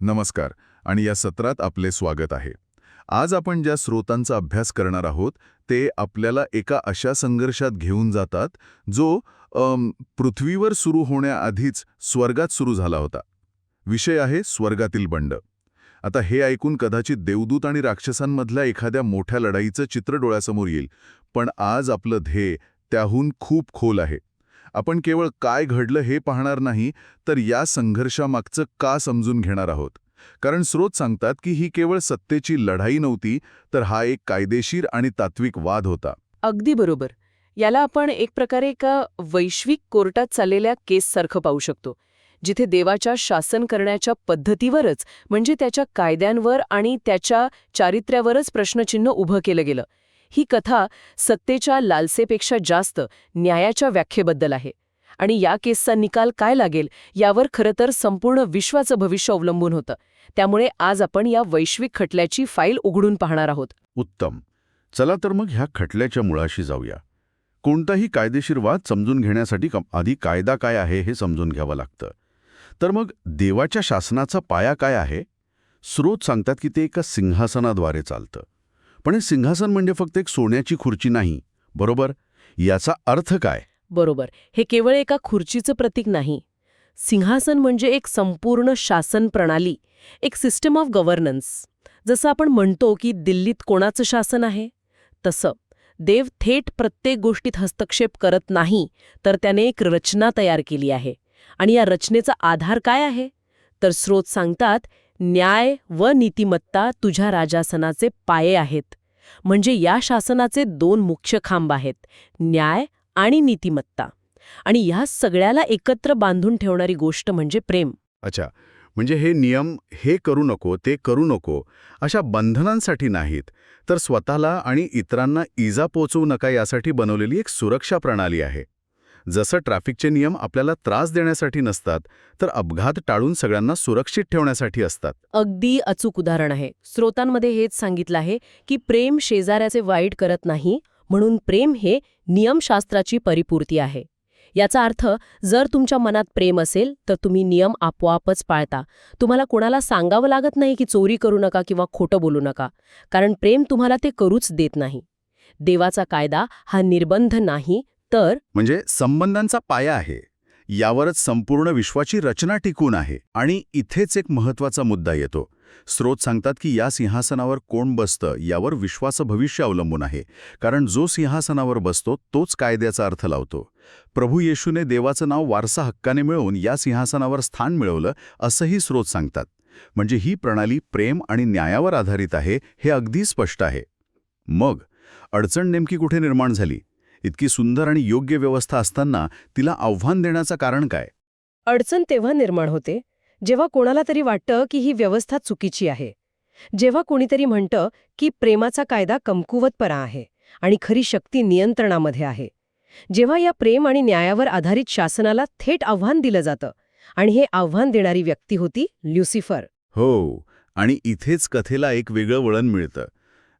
नमस्कार आणि या सत्रात आपले स्वागत आहे. आज आपण ज्या स्रोतांचा अभ्यास करणार आहोत ते आपल्याला एका अशा संघर्षात घेऊन जातात जो पृथ्वीवर सुरू होण्याआधीच स्वर्गात सुरू झाला होता. विषय आहे स्वर्गातील बंड. आता हे ऐकून कदाचित देवदूत आणि राक्षसांमधल्या एखाद्या मोठ्या लढाईचं चित्र डोळ्यासमोर येईल, पण आज आपलं ध्येय त्याहून खूप खोल आहे. आपण केवळ काय घडलं हे पाहणार नाही, तर या संघर्षामागचं का समजून घेणार आहोत. कारण स्रोत सांगतात की ही केवळ सत्तेची लढाई नव्हती, तर हा एक कायदेशीर आणि तात्विक वाद होता. अगदी बरोबर. याला आपण एक प्रकारे एका वैश्विक कोर्टात चाललेल्या केससारखं पाहू शकतो, जिथे देवाच्या शासन करण्याच्या पद्धतीवरच म्हणजे त्याच्या कायद्यांवर आणि त्याच्या चारित्र्यावरच प्रश्नचिन्ह उभं केलं गेलं. ही कथा सत्तेच्या लालसेपेक्षा जास्त न्यायाच्या व्याख्येबद्दल आहे. आणि या केसचा निकाल काय लागेल यावर खरं तर संपूर्ण विश्वाचं भविष्य अवलंबून होतं. त्यामुळे आज आपण या वैश्विक खटल्याची फाईल उघडून पाहणार आहोत. उत्तम. चला तर मग ह्या खटल्याच्या मुळाशी जाऊया. कोणताही कायदेशीर वाद समजून घेण्यासाठी आधी कायदा काय आहे हे समजून घ्यावं लागतं. तर मग देवाच्या शासनाचा पाया काय आहे? स्रोत सांगतात की ते एका सिंहासनाद्वारे चालतं. पण हे सिंहासन म्हणजे फक्त एक सोन्याची खुर्ची नाही, बरोबर? याचा अर्थ काय? बरोबर. हे केवळ एका खुर्चीचं प्रतीक नाही. सिंहासन म्हणजे एक संपूर्ण शासन प्रणाली, एक सिस्टम ऑफ गव्हर्नन्स. जसं आपण म्हणतो की दिल्लीत कोणाचं शासन आहे, तसं देव थेट प्रत्येक गोष्टीत हस्तक्षेप करत नाही, तर त्याने एक रचना तयार केली आहे. आणि या रचनेचा आधार काय आहे? तर स्रोत सांगतात, न्याय व नीतिमत्ता तुझ्या राजासनाचे पाये आहेत. म्हणजे या शासनाचे दोन मुख्य खांब आहेत, न्याय आणि नीतिमत्ता. आणि ह्या सगळ्याला एकत्र बांधून ठेवणारी गोष्ट म्हणजे प्रेम. अच्छा, म्हणजे हे नियम हे करू नको ते करू नको अशा बंधनांसाठी नाहीत, तर स्वतःला आणि इतरांना इजा पोचवू नका यासाठी बनवलेली एक सुरक्षा प्रणाली आहे. जसं ट्रॅफिकचे नियम आपल्याला त्रास देण्यासाठी नसतात, तर अपघात टाळून सगळ्यांना सुरक्षित ठेवण्यासाठी असतात. अगदी अचूक उदाहरण आहे. स्रोतांमध्ये हेच सांगितलं आहे की प्रेम शेजाऱ्याचे वाईट करत नाही, म्हणून प्रेम हे नियमशास्त्राची परिपूर्ती आहे. याचा अर्थ, जर तुमच्या मनात प्रेम असेल तर तुम्ही नियम आपोआपच पाळता. तुम्हाला कोणाला सांगावं लागत नाही की चोरी करू नका किंवा खोटं बोलू नका, कारण प्रेम तुम्हाला ते करूच देत नाही. देवाचा कायदा हा निर्बंध नाही, तर म्हणजे संबंधांचा पाया आहे. यावरच संपूर्ण विश्वाची रचना टिकून आहे. आणि इथेच एक महत्त्वाचा मुद्दा येतो. स्रोत सांगतात की या सिंहासनावर कोण बसतं यावर विश्वाचं भविष्य अवलंबून आहे, कारण जो सिंहासनावर बसतो तोच कायद्याचा अर्थ लावतो. प्रभू येशूने देवाचं नाव वारसा हक्काने मिळवून या सिंहासनावर स्थान मिळवलं, असंही स्रोत सांगतात. म्हणजे ही प्रणाली प्रेम आणि न्यायावर आधारित आहे, हे अगदी स्पष्ट आहे. मग अडचण नेमकी कुठे निर्माण झाली? इतकी सुंदर आणि योग्य व्यवस्था असताना तिला आव्हान देण्याचं कारण काय? अडचण तेव्हा निर्माण होते जेव्हा कोणाला तरी वाटतं की ही व्यवस्था चुकीची आहे. जेव्हा कोणीतरी म्हणतं की प्रेमाचा कायदा कमकुवतपणा आहे आणि खरी शक्ती नियंत्रणामध्ये आहे. जेव्हा या प्रेम आणि न्यायावर आधारित शासनाला थेट आव्हान दिलं जातं. आणि हे आव्हान देणारी व्यक्ती होती ल्युसिफर. हो, आणि इथेच कथेला एक वेगळं वळण मिळतं.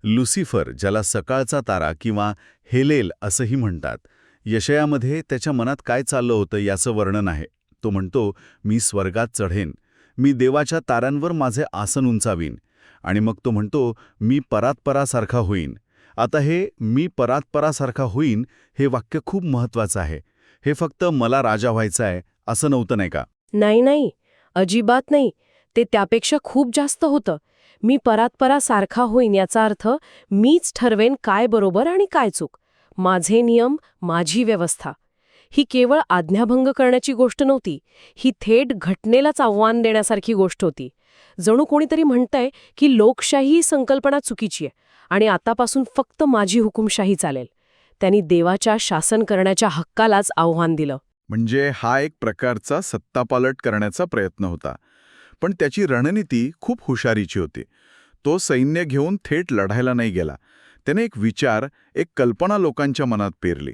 लुसिफर, ज्याला सकाळचा तारा किंवा हेलेल असंही म्हणतात, यशयामध्ये त्याच्या मनात काय चाललं होतं याचं वर्णन आहे. तो म्हणतो, मी स्वर्गात चढेन, मी देवाच्या ताऱ्यांवर माझे आसन उंचावीन. आणि मग तो म्हणतो, मी परात्परासारखा होईन. आता हे मी परात्परासारखा होईन हे वाक्य खूप महत्त्वाचं आहे. हे फक्त मला राजा व्हायचं आहे असं नव्हतं, नाही का? नाही, अजिबात नाही. ते त्यापेक्षा खूप जास्त होतं. मी परात्परासारखा होईन याचा अर्थ मीच ठरवेन काय बरोबर आणि काय चूक. माझे नियम, माझी व्यवस्था. ही केवळ आज्ञाभंग करण्याची गोष्ट नव्हती, ही थेट घटनेलाच आव्हान देण्यासारखी गोष्ट होती. जणू कोणीतरी म्हणतंय की लोकशाही ही संकल्पना चुकीची आहे आणि आतापासून फक्त माझी हुकुमशाही चालेल. त्यांनी देवाच्या शासन करण्याच्या हक्कालाच आव्हान दिलं. म्हणजे हा एक प्रकारचा सत्तापालट करण्याचा प्रयत्न होता. पण त्याची रणनीती खूप हुशारीची होती. तो सैन्य घेऊन थेट लढायला नाही गेला. त्याने एक विचार, एक कल्पना लोकांच्या मनात पेरली.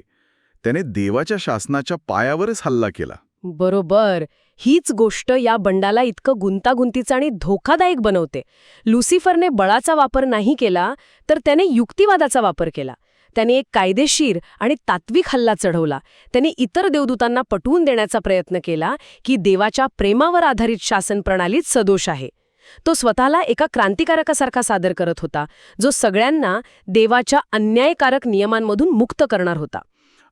त्याने देवाच्या शासनाच्या पायावरच हल्ला केला. बरोबर. हीच गोष्ट या बंडाला इतकं गुंतागुंतीचं आणि धोकादायक बनवते. लुसिफरने बळाचा वापर नाही केला, तर त्याने युक्तिवादाचा वापर केला. त्याने एक कायदेशीर आणि तात्विक हल्ला चढवला. त्याने इतर देवदूतांना पटवून देण्याचा प्रयत्न केला की देवाच्या प्रेमावर आधारित शासन प्रणालीच सदोष आहे. तो स्वतःला एका क्रांतिकारकासारखा सादर करत होता, जो सगळ्यांना देवाच्या अन्यायकारक नियमांमधून मुक्त करणार होता.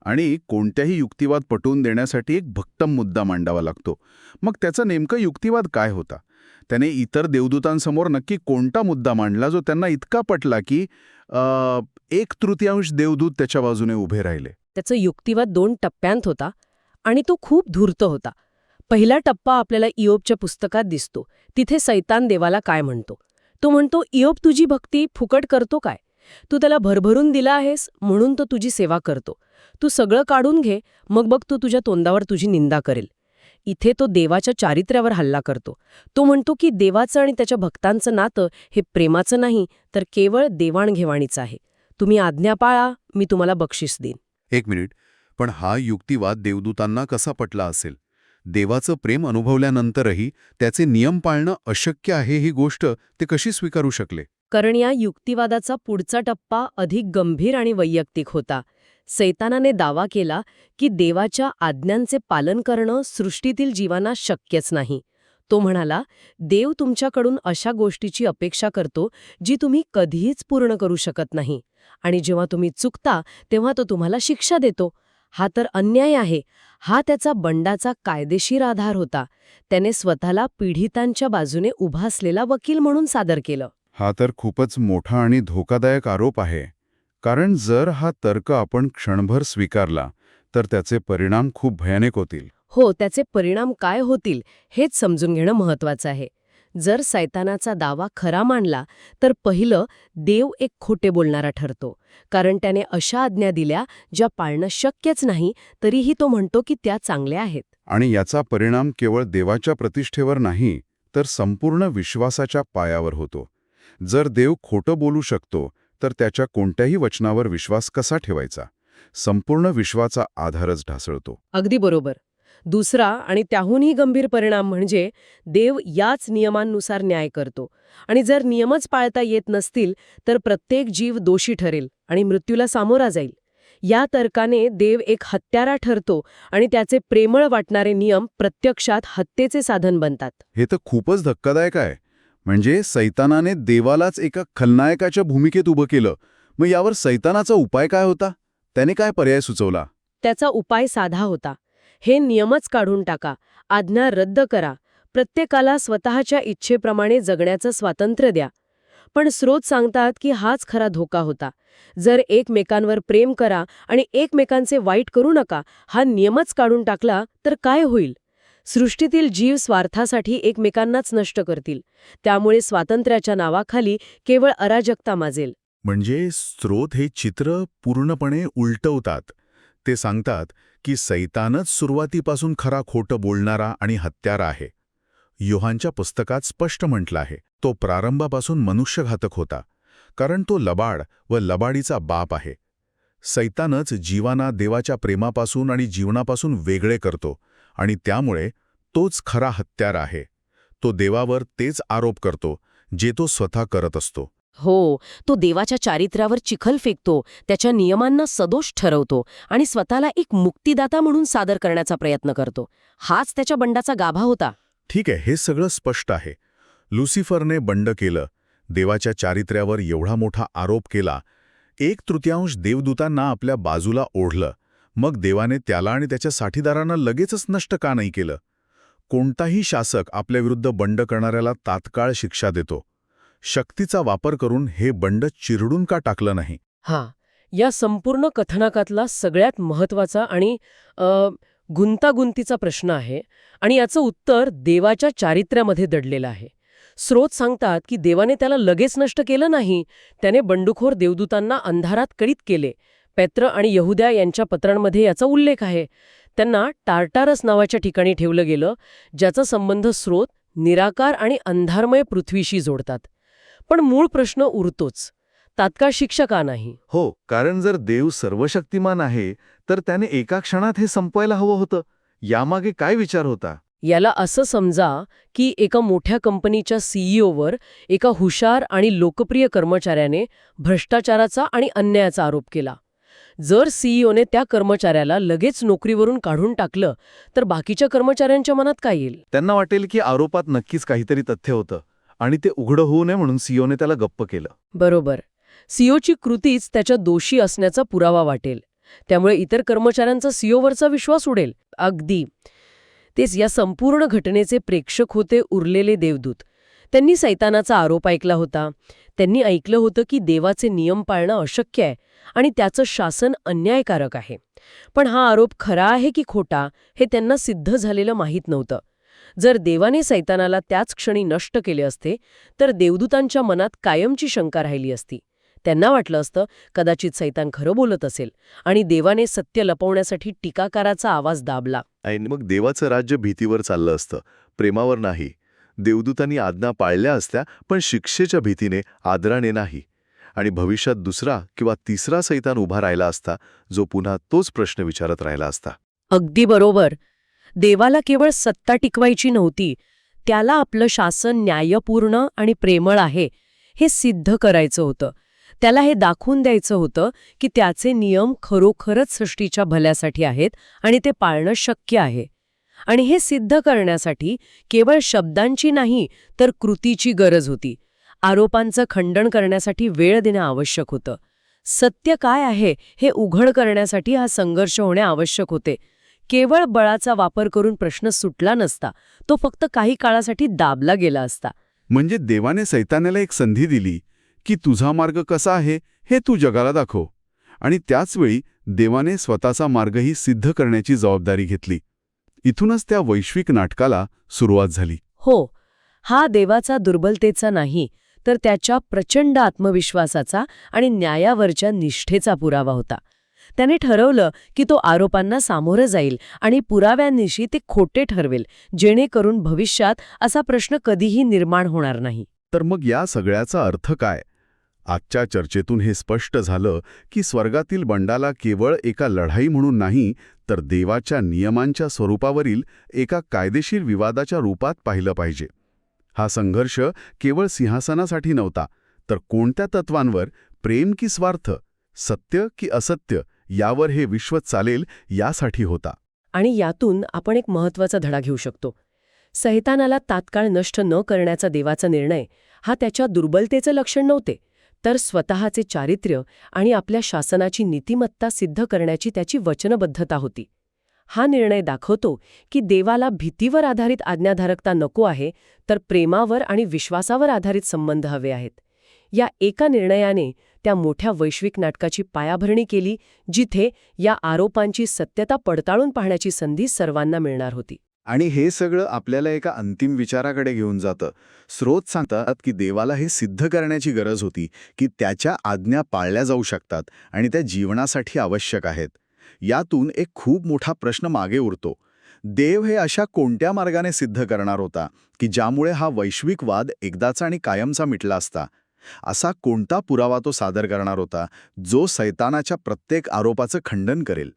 आणि कोणत्याही युक्तिवाद पटवून देण्यासाठी एक भक्कम मुद्दा मांडावा लागतो. मग त्याचा नेमका युक्तिवाद काय होता? त्याने इतर देवदूतांसमोर नक्की कोणता मुद्दा मांडला जो त्यांना इतका पटला की 1/3 देवदूत त्याच्या बाजूने उभे राहिले? त्याचा युक्तिवाद 2 टप्प्यांत होता आणि तो खूप धूर्त होता. पहिला टप्पा आपल्याला इयोबच्या पुस्तकात दिसतो. तिथे सैतान देवाला काय म्हणतो? तो म्हणतो, इयोब तुझी भक्ती फुकट करतो काय? तू त्याला भरभरून दिला आहेस म्हणून तो तुझी सेवा करतो. तू सगळं काढून घे, मग बघ तो तुझ्या तोंडावर तुझी निंदा करेल. इथे तो देवाच्या चारित्र्यावर हल्ला करतो. तो म्हणतो की देवाचं आणि त्याच्या भक्तांचं नातं हे प्रेमाचं नाही, तर केवळ देवाणघेवाणीचं आहे. तुम्ही आज्ञा पाळा, मी तुम्हाला बक्षीस देईन. 1 मिनिट, पण हा युक्तिवाद देवदूतांना कसा पटला असेल? देवाचं प्रेम अनुभवल्यानंतरही त्याचे नियम पाळणं अशक्य आहे ही गोष्ट ते कशी स्वीकारू शकले? कारण या युक्तिवादाचा पुढचा टप्पा अधिक गंभीर आणि वैयक्तिक होता. सैतानाने दावा केला की देवाच्या आज्ञांचे पालन करणं सृष्टीतील जीवांना शक्यच नाही. तो म्हणाला, देव तुमच्याकडून अशा गोष्टीची अपेक्षा करतो जी तुम्ही कधीच पूर्ण करू शकत नाही, आणि जेव्हा तुम्ही चुकता तेव्हा तो तुम्हाला शिक्षा देतो. हा तर अन्याय आहे. हा त्याचा बंडाचा कायदेशीर आधार होता. त्याने स्वतःला पीडितांच्या बाजूने उभा असलेला वकील म्हणून सादर केलं. हा तर खूपच मोठा आणि धोकादायक आरोप आहे. कारण जर हा तर्क आपण क्षणभर स्वीकारला तर त्याचे परिणाम खूप भयानक होतील. हो, त्याचे परिणाम काय होतील हेच समजून घेणं महत्वाचं आहे. जर सैतानाचा दावा खरा मानला तर पहिलं, देव एक खोटे बोलणारा ठरतो. कारण त्याने अशा आज्ञा दिल्या ज्या पाळणं शक्यच नाही, तरीही तो म्हणतो की त्या चांगल्या आहेत. आणि याचा परिणाम केवळ देवाच्या प्रतिष्ठेवर नाही, तर संपूर्ण विश्वासाच्या पायावर होतो. जर देव खोटं बोलू शकतो तर त्याच्या कोणत्याही वचनावर विश्वास कसा ठेवायचा? संपूर्ण विश्वाचा आधारच ढासळतो. अगदी बरोबर. दुसरा आणि त्याहूनही गंभीर परिणाम म्हणजे देव याच नियमांनुसार न्याय करतो. आणि जर नियमच पाळता येत नसतील तर प्रत्येक जीव दोषी ठरेल आणि मृत्यूला सामोरा जाईल. या तर्काने देव एक हत्यारा ठरतो आणि त्याचे प्रेमळ वाटणारे नियम प्रत्यक्षात हत्येचे साधन बनतात. हे तर खूपच धक्कादायक आहे. म्हणजे सैतानाने देवालाच एका खलनायकाच्या भूमिकेत उभं केलं. मग यावर सैतानाचा उपाय काय होता? त्याने काय पर्याय सुचवला? त्याचा उपाय साधा होता. हे नियमच काढून टाका, आज्ञा रद्द करा, प्रत्येकाला स्वतःच्या इच्छेप्रमाणे जगण्याचं स्वातंत्र्य द्या. पण स्रोत सांगतात की हाच खरा धोका होता. जर एकमेकांवर प्रेम करा आणि एकमेकांचे वाईट करू नका हा नियमच काढून टाकला तर काय होईल? सृष्टीतील जीव स्वार्थासाठी एकमेकांनाच नष्ट करतील. त्यामुळे स्वातंत्र्याच्या नावाखाली केवळ अराजकता माजेल. म्हणजे स्रोत हे चित्र पूर्णपणे उलटवतात. ते सांगतात की सैतानच सुरुवातीपासून खरा खोटं बोलणारा आणि हत्यारा आहे. योहानच्या पुस्तकात स्पष्ट म्हटलं आहे, तो प्रारंभापासून मनुष्यघातक होता, कारण तो लबाड व लबाडीचा बाप आहे. सैतानच जीवांना देवाच्या प्रेमापासून आणि जीवनापासून वेगळे करतो आणि त्यामुळे तोच खरा हत्यारा आहे. तो देवावर तेच आरोप करतो जे तो स्वतः करत असतो. हो, तो देवाच्या चारित्र्यावर चिखल फेकतो, त्याच्या नियमांना सदोष ठरवतो आणि स्वतःला एक मुक्तिदाता म्हणून सादर करण्याचा प्रयत्न करतो. हाच त्याच्या बंडाचा गाभा होता. ठीक आहे, हे सगळं स्पष्ट आहे. लुसिफरने बंड केलं, देवाच्या चारित्र्यावर एवढा मोठा आरोप केला, 1/3 देवदूतांना आपल्या बाजूला ओढलं. मग देवाने त्याला आणि त्याच्या साथीदारांना लगेचच नष्ट का नाही केलं? कोणताही शासक आपल्याविरुद्ध बंड करणाऱ्याला तात्काळ शिक्षा देतो. शक्तीचा वापर करून हे बंड चिरडून का टाकलं नाही? या संपूर्ण कथनाकातला सगळ्यात महत्वाचा आणि गुंतागुंतीचा प्रश्न आहे, आणि याचं उत्तर देवाच्या चारित्र्यामध्ये दडलेलं आहे. स्रोत सांगतात की देवाने त्याला लगेच नष्ट केलं नाही, त्याने बंडखोर देवदूतांना अंधारात कडित केले. पेत्र आणि यहुद्या यांच्या पत्रांमध्ये याचा उल्लेख आहे. त्यांना टार्टारस नावाच्या ठिकाणी ठेवलं गेलं, ज्याचा संबंध स्रोत निराकार आणि अंधारमय पृथ्वीशी जोडतात. पण मूळ प्रश्न उरतोच, तात्काळ शिक्षा का नाही? हो, कारण जर देव सर्वशक्तिमान आहे तर त्याने एका क्षणात हे संपवायला हवं होतं. यामागे काय विचार होता? याला असं समजा की एका मोठ्या कंपनीच्या सीईओवर एका हुशार आणि लोकप्रिय कर्मचाऱ्याने भ्रष्टाचाराचा आणि अन्यायाचा आरोप केला. जर सीईओने त्या कर्मचाऱ्याला लगेच नोकरीवरून काढून टाकलं तर बाकीच्या कर्मचाऱ्यांच्या मनात काय येईल? त्यांना वाटेल की आरोपात नक्कीच काहीतरी तथ्य होतं आणि ते उघडं होऊ नये म्हणून सीओने त्याला गप्प केलं. बरोबर. सीओची कृतीच त्याच्या दोषी असण्याचा पुरावा वाटेल. त्यामुळे इतर कर्मचाऱ्यांचा सीओवरचा विश्वास उडेल. अगदी. तेच या संपूर्ण घटनेचे प्रेक्षक होते उरलेले देवदूत. त्यांनी सैतानाचा आरोप ऐकला होता. त्यांनी ऐकलं होतं की देवाचे नियम पाळणं अशक्य आहे आणि त्याचं शासन अन्यायकारक आहे. पण हा आरोप खरा आहे की खोटा हे त्यांना सिद्ध झालेलं माहीत नव्हतं. जर देवाने सैतानाला त्याच क्षणी नष्ट केले असते तर देवदूतांच्या मनात कायमची शंका राहिली असती. त्यांना वाटलं असतं कदाचित सैतान खरं बोलत असेल आणि देवाने सत्य लपवण्यासाठी टीकाकाराचा आवाज दाबला. आणि मग देवाचं राज्य भीतीवर चाललं असतं, प्रेमावर नाही. देवदूतांनी आज्ञा पाळल्या असत्या, पण शिक्षेच्या भीतीने, आदराने नाही. आणि भविष्यात दुसरा किंवा तिसरा सैतान उभा राहिला असता, जो पुन्हा तोच प्रश्न विचारत राहिला असता. अगदी बरोबर. देवाला केवळ सत्ता टिकवायची नव्हती, त्याला आपलं शासन न्यायपूर्ण आणि प्रेमळ आहे हे सिद्ध करायचं होतं. त्याला हे दाखवून द्यायचं होतं की त्याचे नियम खरोखरच सृष्टीच्या भल्यासाठी आहेत आणि ते पाळणं शक्य आहे. आणि हे सिद्ध करण्यासाठी केवळ शब्दांची नाही तर कृतीची गरज होती. आरोपांचं खंडन करण्यासाठी वेळ देणं आवश्यक होतं. सत्य काय आहे हे उघड करण्यासाठी हा संघर्ष होणे आवश्यक होते. केवळ बळाचा वापर करून प्रश्न सुटला नसता, तो फक्त काही काळासाठी दाबला गेला असता. म्हणजे देवाने सैतानाला एक संधी दिली की तुझा मार्ग कसा आहे हे तू जगाला दाखव. आणि त्याचवेळी देवाने स्वतःचा मार्गही सिद्ध करण्याची जबाबदारी घेतली. इथूनच त्या वैश्विक नाटकाला सुरुवात झाली. हो, हा देवाचा दुर्बलतेचा नाही तर त्याच्या प्रचंड आत्मविश्वासाचा आणि न्यायावरच्या निष्ठेचा पुरावा होता. त्याने ठरवलं की तो आरोपांना सामोरं जाईल आणि पुराव्यांनिशी ते खोटे ठरवेल, जेणेकरून भविष्यात असा प्रश्न कधीही निर्माण होणार नाही. तर मग या सगळ्याचा अर्थ काय? आजच्या चर्चेतून हे स्पष्ट झालं की स्वर्गातील बंडाला केवळ एका लढाई म्हणून नाही तर देवाच्या नियमांच्या स्वरूपावरील एका कायदेशीर विवादाच्या रूपात पाहिलं पाहिजे. हा संघर्ष केवळ सिंहासनासाठी नव्हता, तर कोणत्या तत्वांवर, प्रेम की स्वार्थ, सत्य की असत्य, यावर हे विश्व चालेल यासाठी होता. आणि यातून आपण एक महत्त्वाचा धडा घेऊ शकतो. सैतानाला तात्काळ नष्ट न करण्याचा देवाचा निर्णय हा त्याच्या दुर्बलतेचं लक्षण नव्हते, तर स्वतःचे चारित्र्य आणि आपल्या शासनाची नीतिमत्ता सिद्ध करण्याची त्याची वचनबद्धता होती. हा निर्णय दाखवतो की देवाला भीतीवर आधारित आज्ञाधारकता नको आहे, तर प्रेमावर आणि विश्वासावर आधारित संबंध हवे आहेत. या एका निर्णयाने त्या मोठ्या वैश्विक नाटकाची पायाभरणी केली, जिथे या आरोपांची सत्यता पडताळून पाहण्याची संधी सर्वांना मिळणार होती. आणि हे सगळं आपल्याला एका अंतिम विचाराकडे घेऊन जातं. स्रोत सांगतात की देवाला हे सिद्ध करण्याची गरज होती की त्याच्या आज्ञा पाळल्या जाऊ शकतात आणि त्या जीवनासाठी आवश्यक आहेत. यातून एक खूप मोठा प्रश्न मागे उरतो. देव हे अशा कोणत्या मार्गाने सिद्ध करणार होता की ज्यामुळे हा वैश्विक वाद एकदाचा आणि कायमचा मिटला असता? असा कोणता पुरावा तो सादर करणार होता जो सैतानाच्या प्रत्येक आरोपाचं खंडन करेल?